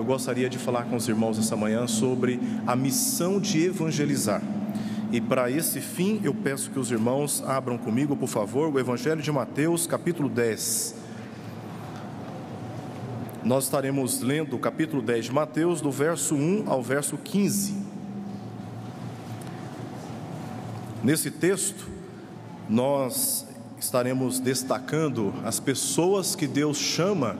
eu gostaria de falar com os irmãos essa manhã sobre a missão de evangelizar. E para esse fim, eu peço que os irmãos abram comigo, por favor, o Evangelho de Mateus, capítulo 10. Nós estaremos lendo o capítulo 10 de Mateus, do verso 1 ao verso 15. Nesse texto, nós estaremos destacando as pessoas que Deus chama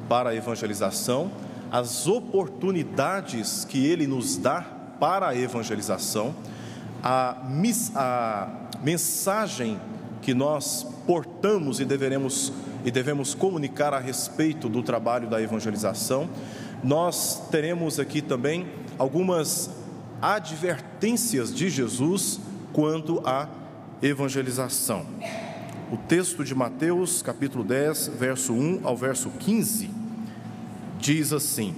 para a evangelização, as oportunidades que Ele nos dá para a evangelização, a mensagem que nós portamos e devemos comunicar a respeito do trabalho da evangelização. Nós teremos aqui também algumas advertências de Jesus quanto à evangelização. O texto de Mateus, capítulo 10, verso 1 ao verso 15, diz assim: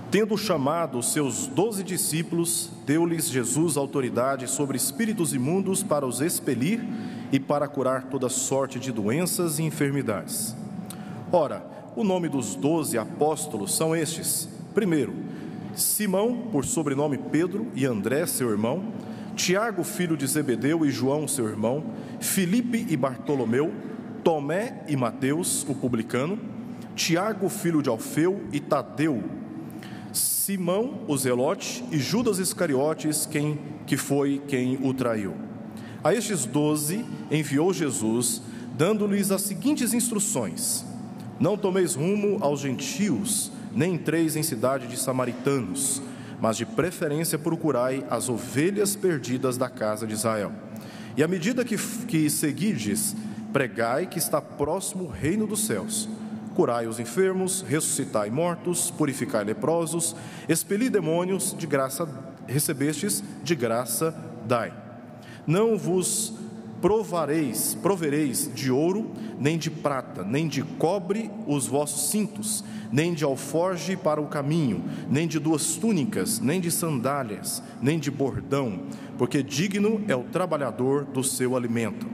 Tendo chamado os seus 12 discípulos, deu-lhes Jesus autoridade sobre espíritos imundos para os expelir e para curar toda sorte de doenças e enfermidades. Ora, o nome dos 12 apóstolos são estes: primeiro, Simão, por sobrenome Pedro, e André, seu irmão; Tiago, filho de Zebedeu, e João, seu irmão; Filipe e Bartolomeu; Tomé e Mateus, o publicano; Tiago, filho de Alfeu, e Tadeu; Simão, o zelote, e Judas Iscariotes, que foi quem o traiu. A estes 12 enviou Jesus, dando-lhes as seguintes instruções: Não tomeis rumo aos gentios, nem entreis em cidade de samaritanos, mas de preferência procurai as ovelhas perdidas da casa de Israel. E à medida que seguides, pregai que está próximo o reino dos céus. Curai os enfermos, ressuscitai mortos, purificai leprosos, expeli demônios, de graça recebestes, de graça dai. Não vos provereis de ouro, nem de prata, nem de cobre os vossos cintos, nem de alforge para o caminho, nem de 2 túnicas, nem de sandálias, nem de bordão, porque digno é o trabalhador do seu alimento.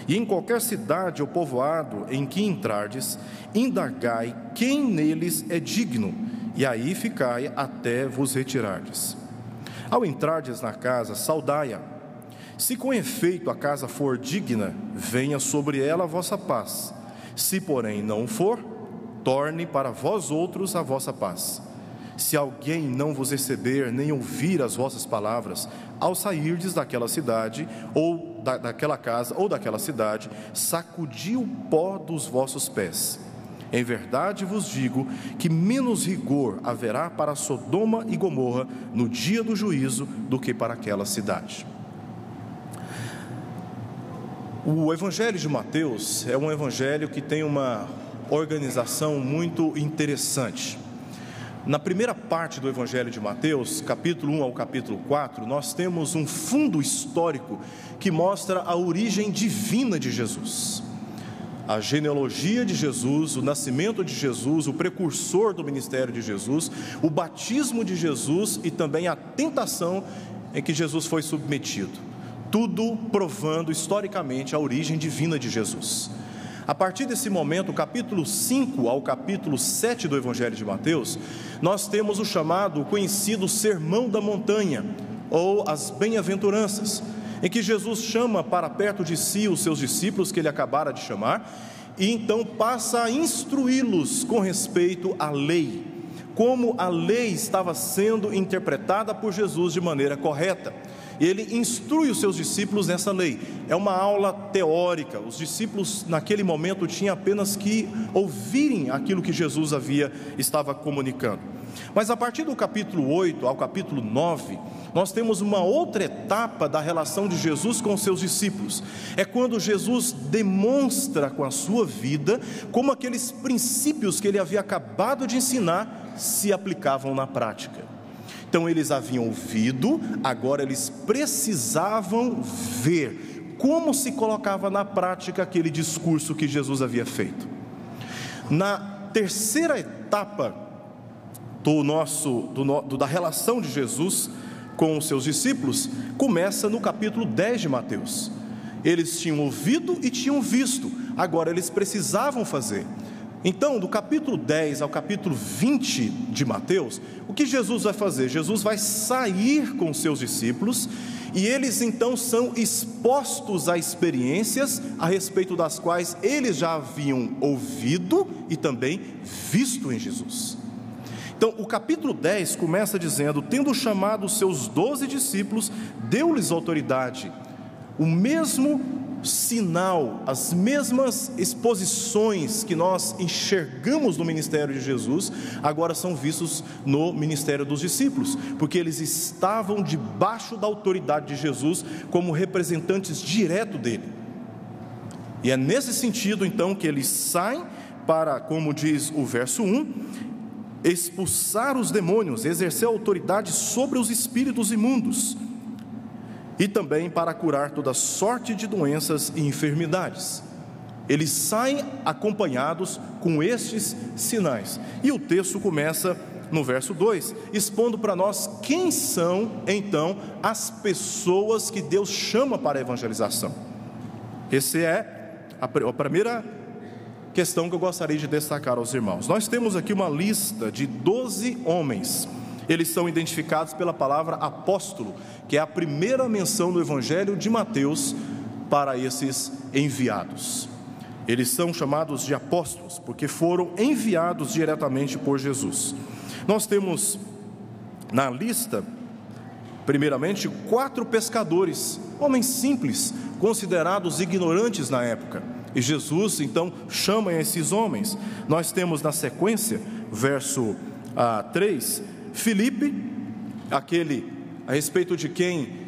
E em qualquer cidade ou povoado em que entrardes, indagai quem neles é digno, e aí ficai até vos retirardes. Ao entrardes na casa, saudai-a. Se com efeito a casa for digna, venha sobre ela a vossa paz. Se porém não for, torne para vós outros a vossa paz. Se alguém não vos receber, nem ouvir as vossas palavras, ao sairdes daquela cidade, ou daquela casa, ou daquela cidade, sacudi o pó dos vossos pés. Em verdade vos digo que menos rigor haverá para Sodoma e Gomorra no dia do juízo do que para aquela cidade. O Evangelho de Mateus é um evangelho que tem uma organização muito interessante. Na primeira parte do Evangelho de Mateus, capítulo 1 ao capítulo 4, nós temos um fundo histórico que mostra a origem divina de Jesus. A genealogia de Jesus, o nascimento de Jesus, o precursor do ministério de Jesus, o batismo de Jesus e também a tentação em que Jesus foi submetido. Tudo provando historicamente a origem divina de Jesus. A partir desse momento, capítulo 5 ao capítulo 7 do Evangelho de Mateus, nós temos o chamado, o conhecido Sermão da Montanha, ou as Bem-aventuranças, em que Jesus chama para perto de si os seus discípulos, que ele acabara de chamar, e então passa a instruí-los com respeito à lei, como a lei estava sendo interpretada por Jesus de maneira correta. Ele instrui os seus discípulos nessa lei. É uma aula teórica. Os discípulos naquele momento tinham apenas que ouvirem aquilo que Jesus estava comunicando. Mas a partir do capítulo 8 ao capítulo 9, nós temos uma outra etapa da relação de Jesus com os seus discípulos. É quando Jesus demonstra com a sua vida como aqueles princípios que ele havia acabado de ensinar se aplicavam na prática. Então eles haviam ouvido, agora eles precisavam ver como se colocava na prática aquele discurso que Jesus havia feito. Na terceira etapa da relação de Jesus com os seus discípulos, começa no capítulo 10 de Mateus. Eles tinham ouvido e tinham visto, agora eles precisavam fazer. Então, do capítulo 10 ao capítulo 20 de Mateus, o que Jesus vai fazer? Jesus vai sair com seus discípulos e eles então são expostos a experiências a respeito das quais eles já haviam ouvido e também visto em Jesus. Então, o capítulo 10 começa dizendo: tendo chamado os seus 12 discípulos, deu-lhes autoridade. O mesmo sinal, as mesmas exposições que nós enxergamos no ministério de Jesus, agora são vistos no ministério dos discípulos, porque eles estavam debaixo da autoridade de Jesus como representantes direto dele. E é nesse sentido então que eles saem para, como diz o verso 1, expulsar os demônios, exercer autoridade sobre os espíritos imundos, e também para curar toda sorte de doenças e enfermidades. Eles saem acompanhados com estes sinais. E o texto começa no verso 2, expondo para nós quem são então as pessoas que Deus chama para a evangelização. Essa é a primeira questão que eu gostaria de destacar aos irmãos. Nós temos aqui uma lista de 12 homens. Eles são identificados pela palavra apóstolo, que é a primeira menção no Evangelho de Mateus para esses enviados. Eles são chamados de apóstolos, porque foram enviados diretamente por Jesus. Nós temos na lista, primeiramente, 4 pescadores, homens simples, considerados ignorantes na época. E Jesus, então, chama esses homens. Nós temos na sequência, verso 3, Filipe, aquele a respeito de quem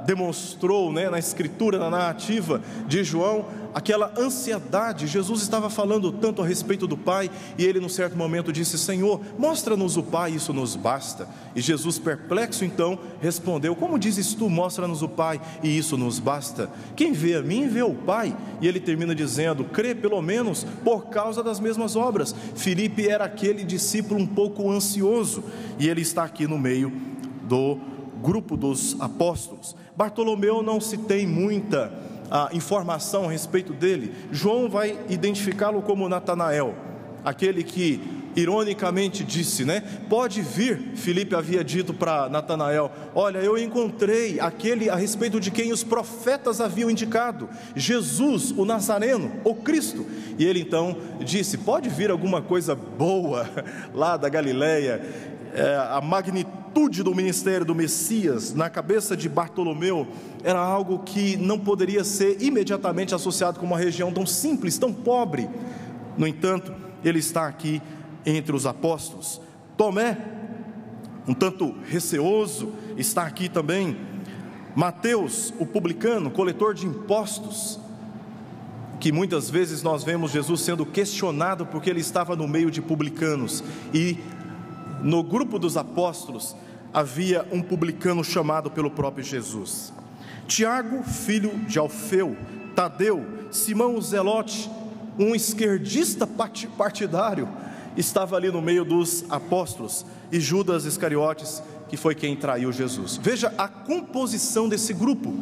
demonstrou, na escritura, na narrativa de João, aquela ansiedade. Jesus estava falando tanto a respeito do Pai, e ele num certo momento disse: Senhor, mostra-nos o Pai, isso nos basta. E Jesus, perplexo então, respondeu: como dizes tu, mostra-nos o Pai, e isso nos basta? Quem vê a mim, vê o Pai. E ele termina dizendo: crê pelo menos por causa das mesmas obras. Filipe era aquele discípulo um pouco ansioso, e ele está aqui no meio do grupo dos apóstolos. Bartolomeu não se tem muita informação a respeito dele. João vai identificá-lo como Natanael, aquele que ironicamente disse, pode vir. Filipe havia dito para Natanael: olha, eu encontrei aquele a respeito de quem os profetas haviam indicado, Jesus, o Nazareno, o Cristo. E ele então disse: pode vir alguma coisa boa lá da Galileia. A magnitude do ministério do Messias na cabeça de Bartolomeu era algo que não poderia ser imediatamente associado com uma região tão simples, tão pobre. No entanto, ele está aqui entre os apóstolos. Tomé, um tanto receoso, está aqui também. Mateus, o publicano, coletor de impostos, que muitas vezes nós vemos Jesus sendo questionado porque ele estava no meio de publicanos. E no grupo dos apóstolos havia um publicano chamado pelo próprio Jesus. Tiago, filho de Alfeu, Tadeu, Simão o Zelote, um esquerdista partidário, estava ali no meio dos apóstolos, e Judas Iscariotes, que foi quem traiu Jesus. Veja a composição desse grupo,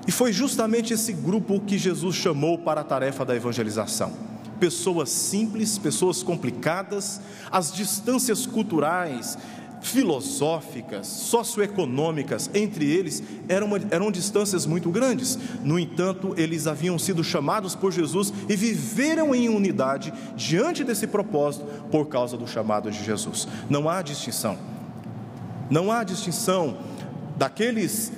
e foi justamente esse grupo que Jesus chamou para a tarefa da evangelização. Pessoas simples, pessoas complicadas, as distâncias culturais, filosóficas, socioeconômicas entre eles eram distâncias muito grandes. No entanto, eles haviam sido chamados por Jesus e viveram em unidade diante desse propósito por causa do chamado de Jesus. Não há distinção. Não há distinção daqueles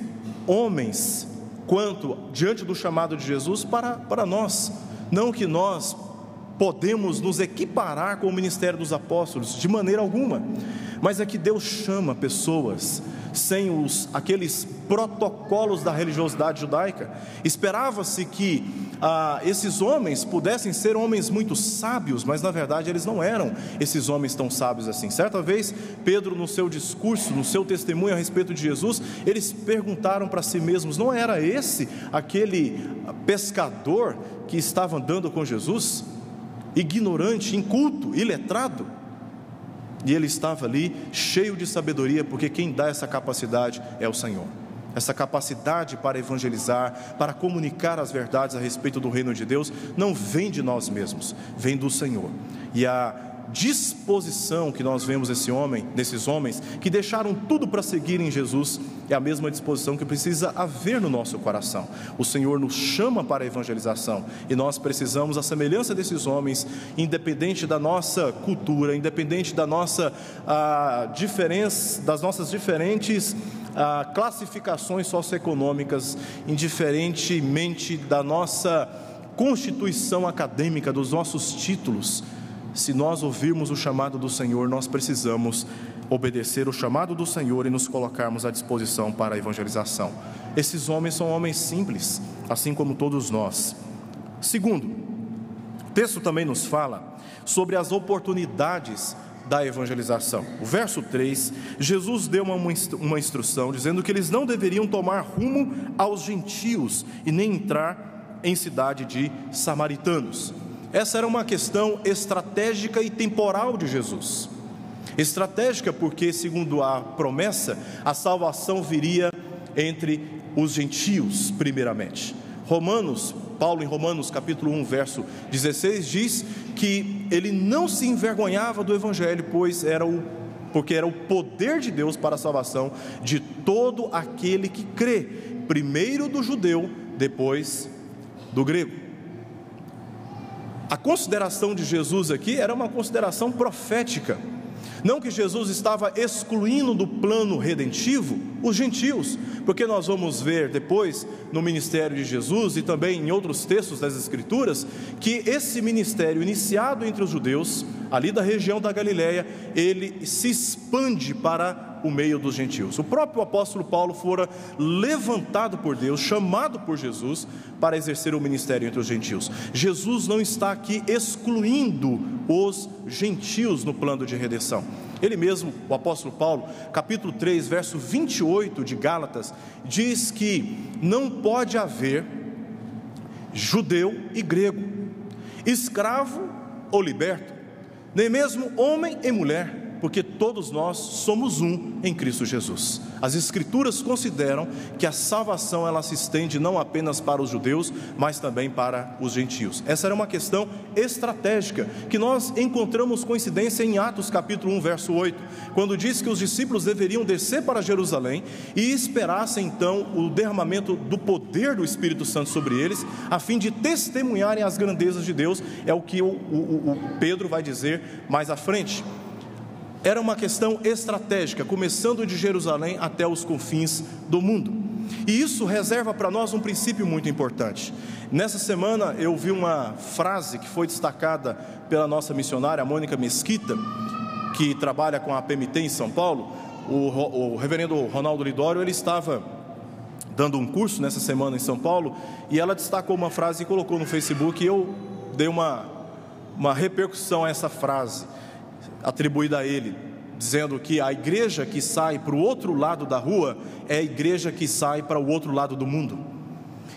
homens quanto diante do chamado de Jesus para nós. Não que nós podemos nos equiparar com o ministério dos apóstolos, de maneira alguma, mas é que Deus chama pessoas sem aqueles protocolos da religiosidade judaica. Esperava-se que esses homens pudessem ser homens muito sábios, mas na verdade eles não eram esses homens tão sábios assim. Certa vez, Pedro, no seu discurso, no seu testemunho a respeito de Jesus, eles perguntaram para si mesmos: não era esse aquele pescador que estava andando com Jesus? Ignorante, inculto, iletrado. E ele estava ali cheio de sabedoria, porque quem dá essa capacidade é o Senhor. essa capacidade para evangelizar, para comunicar as verdades a respeito do reino de Deus, não vem de nós mesmos, vem do Senhor. E a disposição que nós vemos nesses homens que deixaram tudo para seguirem Jesus, é a mesma disposição que precisa haver no nosso coração. O Senhor nos chama para a evangelização, e nós precisamos, à semelhança desses homens, independente da nossa cultura, independente da nossa diferença, das nossas diferentes classificações socioeconômicas, indiferentemente da nossa constituição acadêmica, dos nossos títulos, se nós ouvirmos o chamado do Senhor, nós precisamos obedecer o chamado do Senhor e nos colocarmos à disposição para a evangelização. Esses homens são homens simples, assim como todos nós. Segundo, o texto também nos fala sobre as oportunidades da evangelização. O verso 3, Jesus deu uma instrução, dizendo que eles não deveriam tomar rumo aos gentios e nem entrar em cidade de samaritanos. Essa era uma questão estratégica e temporal de Jesus. Estratégica porque, segundo a promessa, a salvação viria entre os gentios primeiramente. Paulo em Romanos capítulo 1, verso 16 diz que ele não se envergonhava do evangelho, porque era o poder de Deus para a salvação de todo aquele que crê, primeiro do judeu, depois do grego. A consideração de Jesus aqui era uma consideração profética. Não que Jesus estava excluindo do plano redentivo os gentios, porque nós vamos ver depois no ministério de Jesus e também em outros textos das Escrituras, que esse ministério iniciado entre os judeus, ali da região da Galileia, ele se expande para o meio dos gentios. O próprio apóstolo Paulo fora levantado por Deus, chamado por Jesus para exercer o ministério entre os gentios. Jesus não está aqui excluindo os gentios no plano de redenção. Ele mesmo, o apóstolo Paulo, capítulo 3, verso 28 de Gálatas, diz que não pode haver judeu e grego, escravo ou liberto, nem mesmo homem e mulher, porque todos nós somos um em Cristo Jesus. As Escrituras consideram que a salvação ela se estende não apenas para os judeus, mas também para os gentios. Essa era uma questão estratégica, que nós encontramos coincidência em Atos capítulo 1, verso 8, quando diz que os discípulos deveriam descer para Jerusalém e esperassem então o derramamento do poder do Espírito Santo sobre eles, a fim de testemunharem as grandezas de Deus. É o que o Pedro vai dizer mais à frente. Era uma questão estratégica, começando de Jerusalém até os confins do mundo. E isso reserva para nós um princípio muito importante. Nessa semana eu vi uma frase que foi destacada pela nossa missionária, Mônica Mesquita, que trabalha com a PMT em São Paulo. O reverendo Ronaldo Lidório, ele estava dando um curso nessa semana em São Paulo, e ela destacou uma frase e colocou no Facebook, e eu dei uma repercussão a essa frase atribuída a ele, dizendo que a igreja que sai para o outro lado da rua é a igreja que sai para o outro lado do mundo.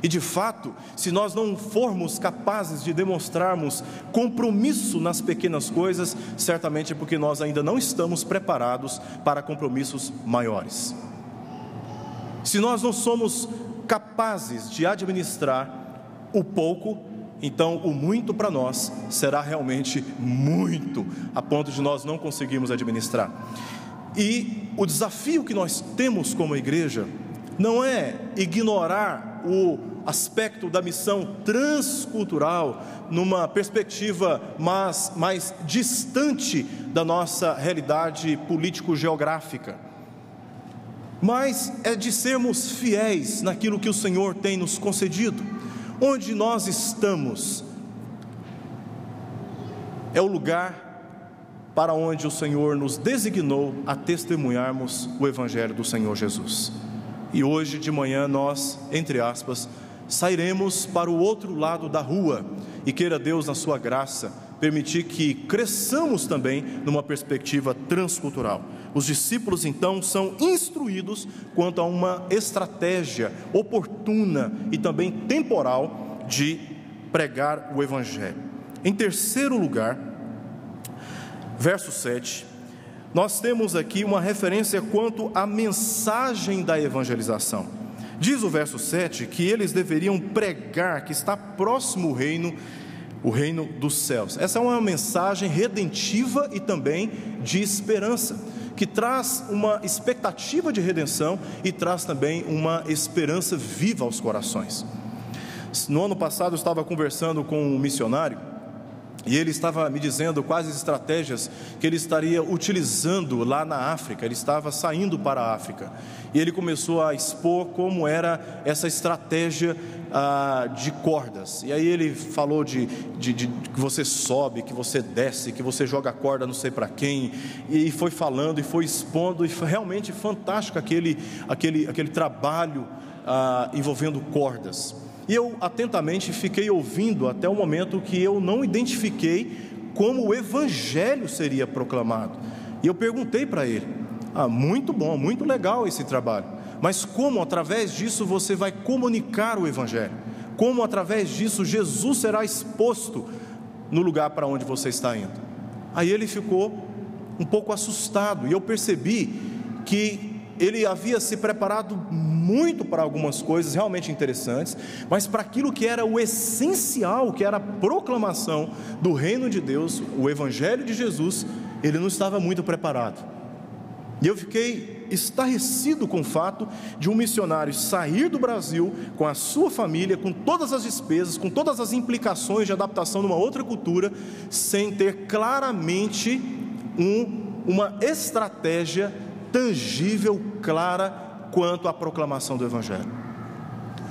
E de fato, se nós não formos capazes de demonstrarmos compromisso nas pequenas coisas, certamente é porque nós ainda não estamos preparados para compromissos maiores. Se nós não somos capazes de administrar o pouco, então o muito para nós será realmente muito, a ponto de nós não conseguirmos administrar. E o desafio que nós temos como igreja não é ignorar o aspecto da missão transcultural numa perspectiva mais distante da nossa realidade político-geográfica, mas é de sermos fiéis naquilo que o Senhor tem nos concedido. Onde nós estamos é o lugar para onde o Senhor nos designou a testemunharmos o Evangelho do Senhor Jesus. E hoje de manhã nós, entre aspas, sairemos para o outro lado da rua, e queira Deus, na sua graça, permitir que cresçamos também numa perspectiva transcultural. Os discípulos então são instruídos quanto a uma estratégia oportuna e também temporal de pregar o Evangelho. Em terceiro lugar, verso 7, nós temos aqui uma referência quanto à mensagem da evangelização. Diz o verso 7 que eles deveriam pregar que está próximo o reino dos céus. Essa é uma mensagem redentiva e também de esperança, que traz uma expectativa de redenção e traz também uma esperança viva aos corações. No ano passado eu estava conversando com um missionário e ele estava me dizendo quais as estratégias que ele estaria utilizando lá na África. Ele estava saindo para a África e ele começou a expor como era essa estratégia de cordas. E aí ele falou de que você sobe, que você desce, que você joga a corda não sei para quem, e foi falando e foi expondo, e foi realmente fantástico aquele trabalho envolvendo cordas. E eu atentamente fiquei ouvindo até o momento que eu não identifiquei como o evangelho seria proclamado. E eu perguntei para ele: muito bom, muito legal esse trabalho, mas como através disso você vai comunicar o evangelho? Como através disso Jesus será exposto no lugar para onde você está indo? Aí ele ficou um pouco assustado, e eu percebi que ele havia se preparado muito para algumas coisas realmente interessantes, mas para aquilo que era o essencial, que era a proclamação do reino de Deus, o evangelho de Jesus, ele não estava muito preparado. E eu fiquei estarrecido com o fato de um missionário sair do Brasil com a sua família, com todas as despesas, com todas as implicações de adaptação numa outra cultura, sem ter claramente uma estratégia tangível, clara, quanto à proclamação do evangelho.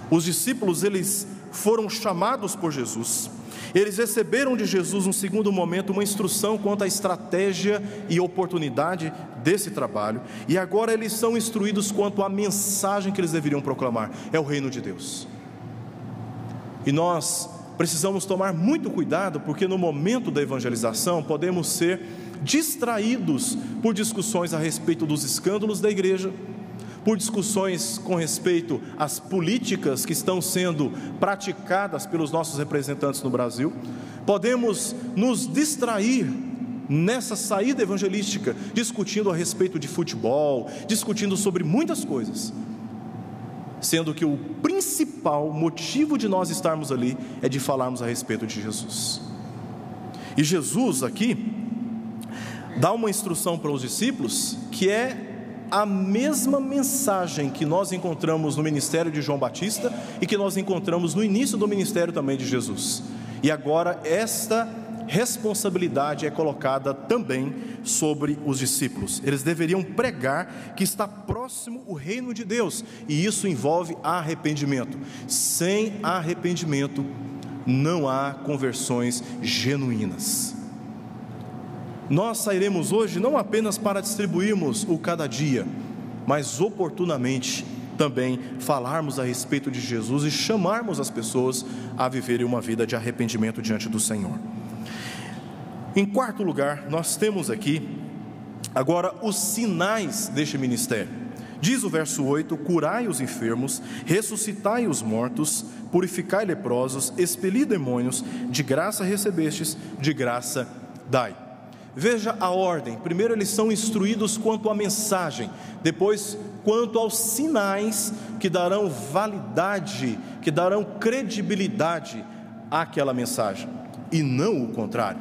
Os discípulos, eles foram chamados por Jesus, eles receberam de Jesus, num segundo momento, uma instrução quanto à estratégia e oportunidade desse trabalho, e agora eles são instruídos quanto à mensagem que eles deveriam proclamar: é o reino de Deus. E nós precisamos tomar muito cuidado, porque no momento da evangelização podemos ser distraídos por discussões a respeito dos escândalos da igreja, por discussões com respeito às políticas que estão sendo praticadas pelos nossos representantes no Brasil. Podemos nos distrair nessa saída evangelística, discutindo a respeito de futebol, discutindo sobre muitas coisas, sendo que o principal motivo de nós estarmos ali é de falarmos a respeito de Jesus. E Jesus aqui dá uma instrução para os discípulos que é a mesma mensagem que nós encontramos no ministério de João Batista e que nós encontramos no início do ministério também de Jesus. E agora esta responsabilidade é colocada também sobre os discípulos. Eles deveriam pregar que está próximo o reino de Deus, e isso envolve arrependimento. Sem arrependimento não há conversões genuínas. Nós sairemos hoje não apenas para distribuirmos o cada dia, mas oportunamente também falarmos a respeito de Jesus e chamarmos as pessoas a viverem uma vida de arrependimento diante do Senhor. Em quarto lugar, nós temos aqui agora os sinais deste ministério. Diz o verso 8: curai os enfermos, ressuscitai os mortos, purificai leprosos, expeli demônios, de graça recebestes, de graça dai. Veja a ordem: primeiro eles são instruídos quanto à mensagem, depois quanto aos sinais que darão validade, que darão credibilidade àquela mensagem, e não o contrário.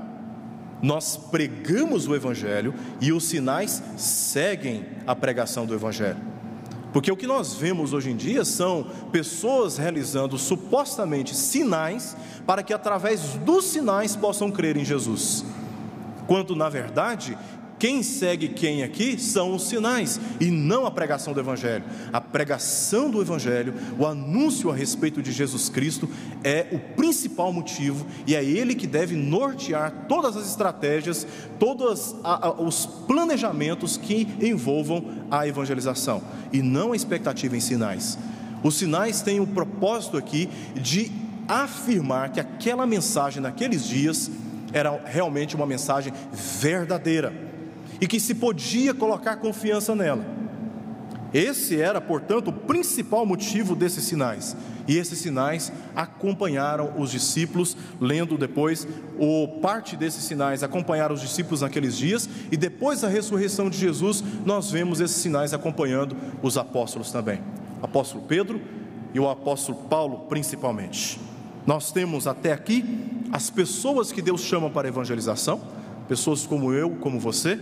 Nós pregamos o evangelho e os sinais seguem a pregação do evangelho, porque o que nós vemos hoje em dia são pessoas realizando supostamente sinais para que através dos sinais possam crer em Jesus, quando na verdade quem segue quem aqui são os sinais e não a pregação do evangelho. A pregação do evangelho, o anúncio a respeito de Jesus Cristo é o principal motivo, e é ele que deve nortear todas as estratégias, todos os planejamentos que envolvam a evangelização, e não a expectativa em sinais. Os sinais têm o propósito aqui de afirmar que aquela mensagem naqueles dias era realmente uma mensagem verdadeira e que se podia colocar confiança nela. Esse era, portanto, o principal motivo desses sinais, e esses sinais acompanharam os discípulos. Lendo depois, parte desses sinais acompanharam os discípulos naqueles dias, e depois da ressurreição de Jesus, nós vemos esses sinais acompanhando os apóstolos também. Apóstolo Pedro e o apóstolo Paulo principalmente. Nós temos até aqui as pessoas que Deus chama para a evangelização, pessoas como eu, como você.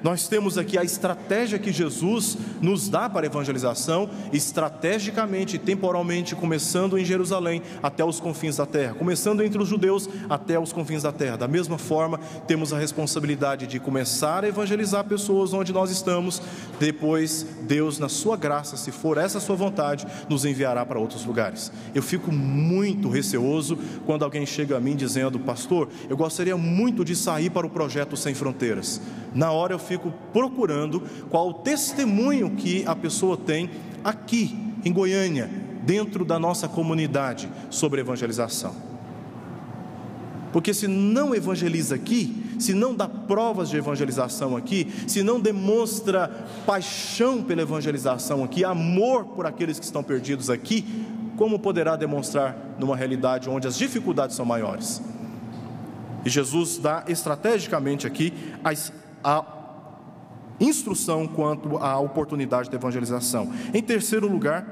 Nós temos aqui a estratégia que Jesus nos dá para a evangelização, estrategicamente e temporalmente, começando em Jerusalém até os confins da terra, começando entre os judeus até os confins da terra. Da mesma forma, temos a responsabilidade de começar a evangelizar pessoas onde nós estamos. Depois, Deus, na sua graça, se for essa a sua vontade, nos enviará para outros lugares. Eu fico muito receoso quando alguém chega a mim dizendo: pastor, eu gostaria muito de sair para o projeto Sem Fronteiras. Na hora eu fico procurando qual o testemunho que a pessoa tem aqui em Goiânia, dentro da nossa comunidade, sobre evangelização. Porque se não evangeliza aqui, se não dá provas de evangelização aqui, se não demonstra paixão pela evangelização aqui, amor por aqueles que estão perdidos aqui, como poderá demonstrar numa realidade onde as dificuldades são maiores? E Jesus dá estrategicamente aqui a instrução quanto à oportunidade de evangelização. Em terceiro lugar,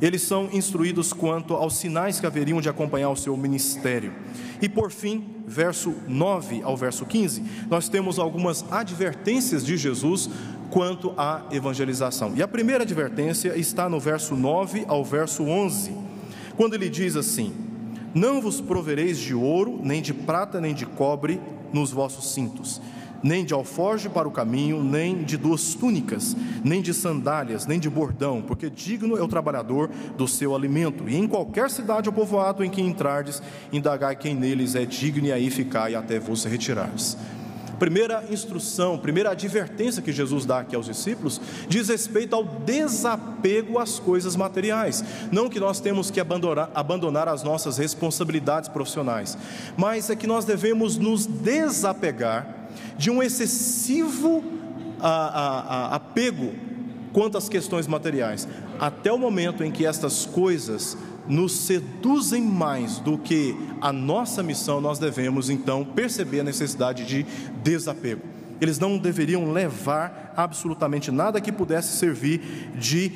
eles são instruídos quanto aos sinais que haveriam de acompanhar o seu ministério. E por fim, verso 9 ao verso 15, nós temos algumas advertências de Jesus quanto à evangelização. E a primeira advertência está no verso 9 ao verso 11, quando ele diz assim: não vos provereis de ouro, nem de prata, nem de cobre nos vossos cintos, nem de alforje para o caminho, nem de 2 túnicas, nem de sandálias, nem de bordão, porque digno é o trabalhador do seu alimento. E em qualquer cidade ou povoado em que entrardes, indagai quem neles é digno, e aí ficai até vos retirardes. Primeira instrução, primeira advertência que Jesus dá aqui aos discípulos diz respeito ao desapego às coisas materiais. Não que nós temos que abandonar as nossas responsabilidades profissionais, mas é que nós devemos nos desapegar de um excessivo apego quanto às questões materiais, até o momento em que estas coisas nos seduzem mais do que a nossa missão. Nós devemos então perceber a necessidade de desapego. Eles não deveriam levar absolutamente nada que pudesse servir de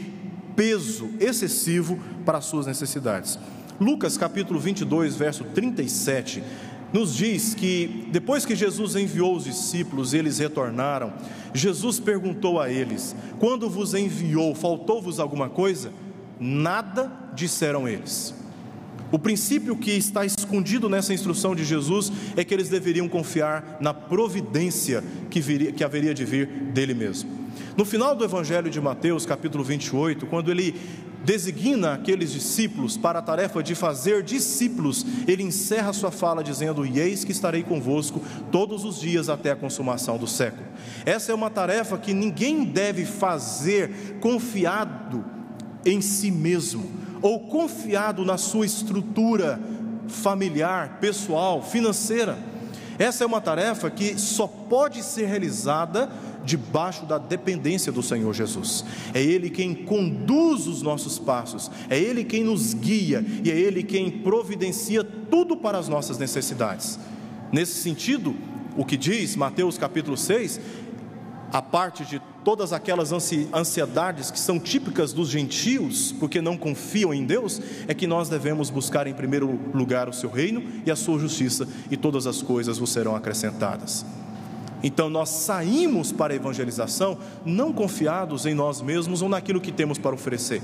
peso excessivo para as suas necessidades. Lucas capítulo 22, verso 37, nos diz que depois que Jesus enviou os discípulos e eles retornaram, Jesus perguntou a eles: quando vos enviou, faltou-vos alguma coisa? Nada, disseram eles. O princípio que está escondido nessa instrução de Jesus é que eles deveriam confiar na providência que haveria de vir dele mesmo. No final do Evangelho de Mateus, capítulo 28, quando ele designa aqueles discípulos para a tarefa de fazer discípulos, ele encerra sua fala dizendo: e eis que estarei convosco todos os dias até a consumação do século. Essa é uma tarefa que ninguém deve fazer confiado em si mesmo, ou confiado na sua estrutura familiar, pessoal, financeira. Essa é uma tarefa que só pode ser realizada debaixo da dependência do Senhor Jesus. É Ele quem conduz os nossos passos, é Ele quem nos guia, e é Ele quem providencia tudo para as nossas necessidades. Nesse sentido, o que diz Mateus capítulo 6, a parte de todas aquelas ansiedades que são típicas dos gentios, porque não confiam em Deus, é que nós devemos buscar em primeiro lugar o seu reino e a sua justiça, e todas as coisas vos serão acrescentadas. Então nós saímos para a evangelização não confiados em nós mesmos ou naquilo que temos para oferecer,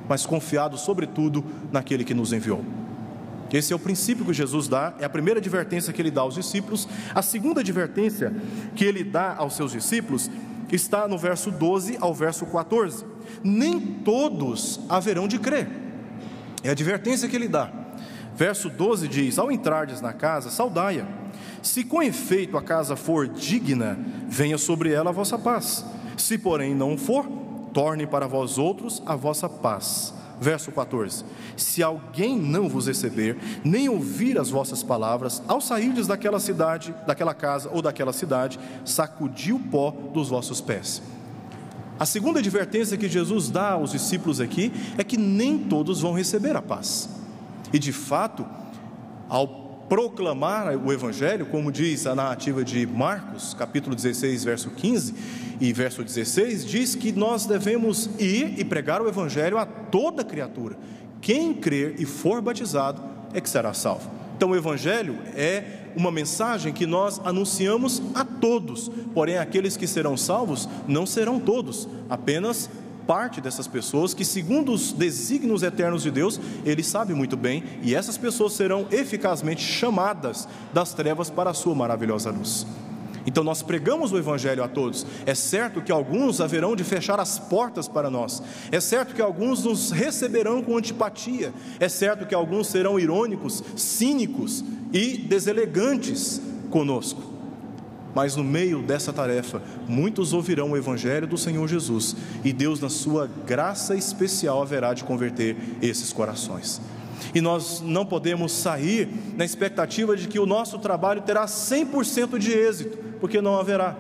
mas confiados sobretudo naquele que nos enviou. Esse é o princípio que Jesus dá, é a primeira advertência que ele dá aos discípulos. A segunda advertência que ele dá aos seus discípulos está no verso 12 ao verso 14. Nem todos haverão de crer. É a advertência que ele dá. Verso 12 diz: ao entrardes na casa, saudai-a. Se com efeito a casa for digna, venha sobre ela a vossa paz. Se porém não for, torne para vós outros a vossa paz. Verso 14: se alguém não vos receber, nem ouvir as vossas palavras, ao sairdes daquela cidade, daquela casa ou daquela cidade, sacudi o pó dos vossos pés. A segunda advertência que Jesus dá aos discípulos aqui é que nem todos vão receber a paz. E de fato, ao proclamar o Evangelho, como diz a narrativa de Marcos, capítulo 16, verso 15 e verso 16, diz que nós devemos ir e pregar o Evangelho a toda criatura. Quem crer e for batizado é que será salvo. Então o Evangelho é uma mensagem que nós anunciamos a todos, porém aqueles que serão salvos não serão todos, apenas parte dessas pessoas que, segundo os desígnios eternos de Deus, Ele sabe muito bem, e essas pessoas serão eficazmente chamadas das trevas para a sua maravilhosa luz. Então nós pregamos o Evangelho a todos. É certo que alguns haverão de fechar as portas para nós, é certo que alguns nos receberão com antipatia, é certo que alguns serão irônicos, cínicos e deselegantes conosco. Mas no meio dessa tarefa, muitos ouvirão o Evangelho do Senhor Jesus, e Deus, na sua graça especial, haverá de converter esses corações. E nós não podemos sair na expectativa de que o nosso trabalho terá 100% de êxito, porque não haverá.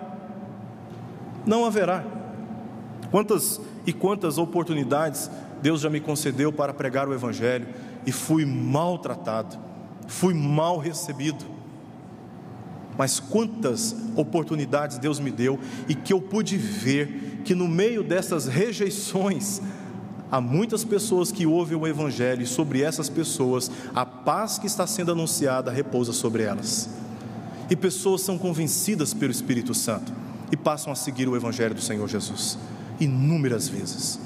Não haverá. Quantas e quantas oportunidades Deus já me concedeu para pregar o Evangelho, e fui maltratado, fui mal recebido. Mas quantas oportunidades Deus me deu, e que eu pude ver que no meio dessas rejeições, há muitas pessoas que ouvem o Evangelho, e sobre essas pessoas, a paz que está sendo anunciada repousa sobre elas. E pessoas são convencidas pelo Espírito Santo, e passam a seguir o Evangelho do Senhor Jesus, inúmeras vezes.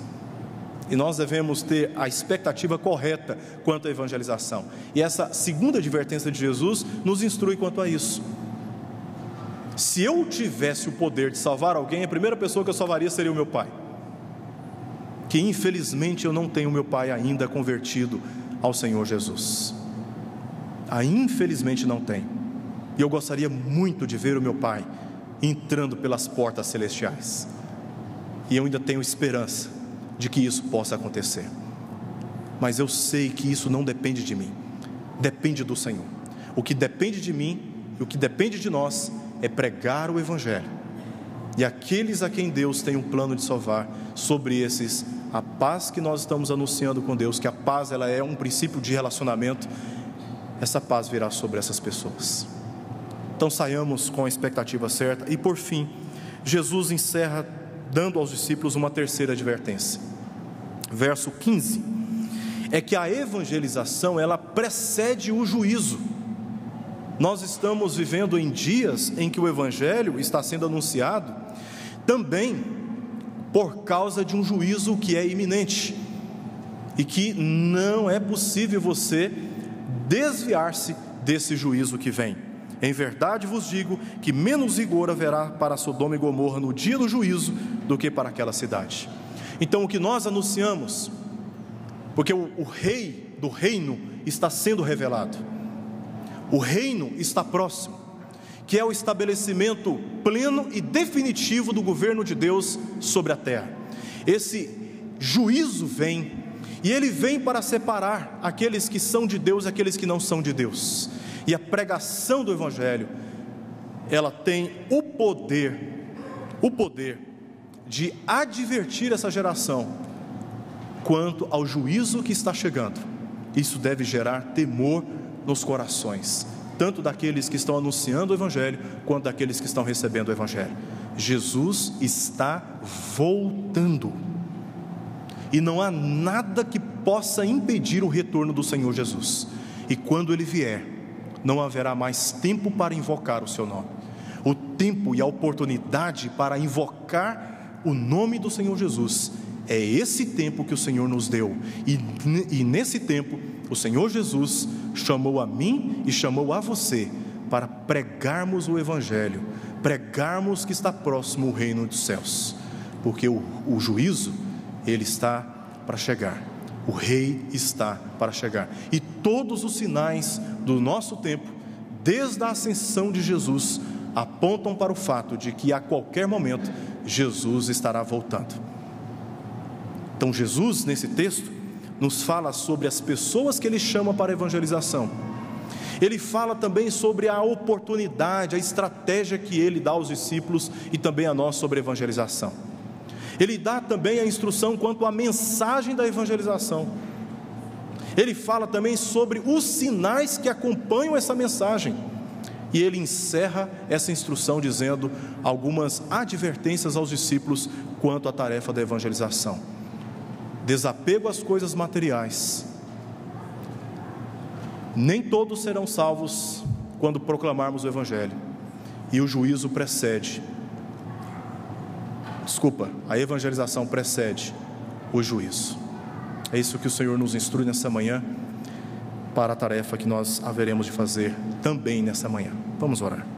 E nós devemos ter a expectativa correta quanto à evangelização. E essa segunda advertência de Jesus nos instrui quanto a isso. Se eu tivesse o poder de salvar alguém, a primeira pessoa que eu salvaria seria o meu pai, que infelizmente eu não tenho meu pai ainda convertido ao Senhor Jesus. Infelizmente não tenho. E eu gostaria muito de ver o meu pai entrando pelas portas celestiais. E eu ainda tenho esperança de que isso possa acontecer. Mas eu sei que isso não depende de mim, depende do Senhor. O que depende de mim e o que depende de nós é pregar o Evangelho, e aqueles a quem Deus tem um plano de salvar, sobre esses, a paz que nós estamos anunciando com Deus, que a paz ela é um princípio de relacionamento, essa paz virá sobre essas pessoas. Então saiamos com a expectativa certa. E por fim, Jesus encerra dando aos discípulos uma terceira advertência. Verso 15, é que a evangelização ela precede o juízo. Nós estamos vivendo em dias em que o Evangelho está sendo anunciado também por causa de um juízo que é iminente, e que não é possível você desviar-se desse juízo que vem. Em verdade vos digo que menos rigor haverá para Sodoma e Gomorra no dia do juízo do que para aquela cidade. Então o que nós anunciamos, porque o rei do reino está sendo revelado, o reino está próximo, que é o estabelecimento pleno e definitivo do governo de Deus sobre a terra. Esse juízo vem, e ele vem para separar aqueles que são de Deus e aqueles que não são de Deus. E a pregação do Evangelho, ela tem o poder de advertir essa geração quanto ao juízo que está chegando. Isso deve gerar temor nos corações, tanto daqueles que estão anunciando o Evangelho, quanto daqueles que estão recebendo o Evangelho. Jesus está voltando, e não há nada que possa impedir o retorno do Senhor Jesus. E quando Ele vier, não haverá mais tempo para invocar o seu nome. O tempo e a oportunidade para invocar o nome do Senhor Jesus, é esse tempo que o Senhor nos deu. E nesse tempo, o Senhor Jesus chamou a mim e chamou a você para pregarmos o Evangelho, pregarmos que está próximo o reino dos céus, porque o juízo, ele está para chegar, o rei está para chegar, e todos os sinais do nosso tempo, desde a ascensão de Jesus, apontam para o fato de que a qualquer momento Jesus estará voltando. Então Jesus, nesse texto, nos fala sobre as pessoas que Ele chama para a evangelização. Ele fala também sobre a oportunidade, a estratégia que Ele dá aos discípulos e também a nós sobre a evangelização. Ele dá também a instrução quanto à mensagem da evangelização. Ele fala também sobre os sinais que acompanham essa mensagem. E ele encerra essa instrução dizendo algumas advertências aos discípulos quanto à tarefa da evangelização. Desapego às coisas materiais. Nem todos serão salvos quando proclamarmos o Evangelho. E o juízo precede. A evangelização precede o juízo. É isso que o Senhor nos instrui nessa manhã, para a tarefa que nós haveremos de fazer também nessa manhã. Vamos orar.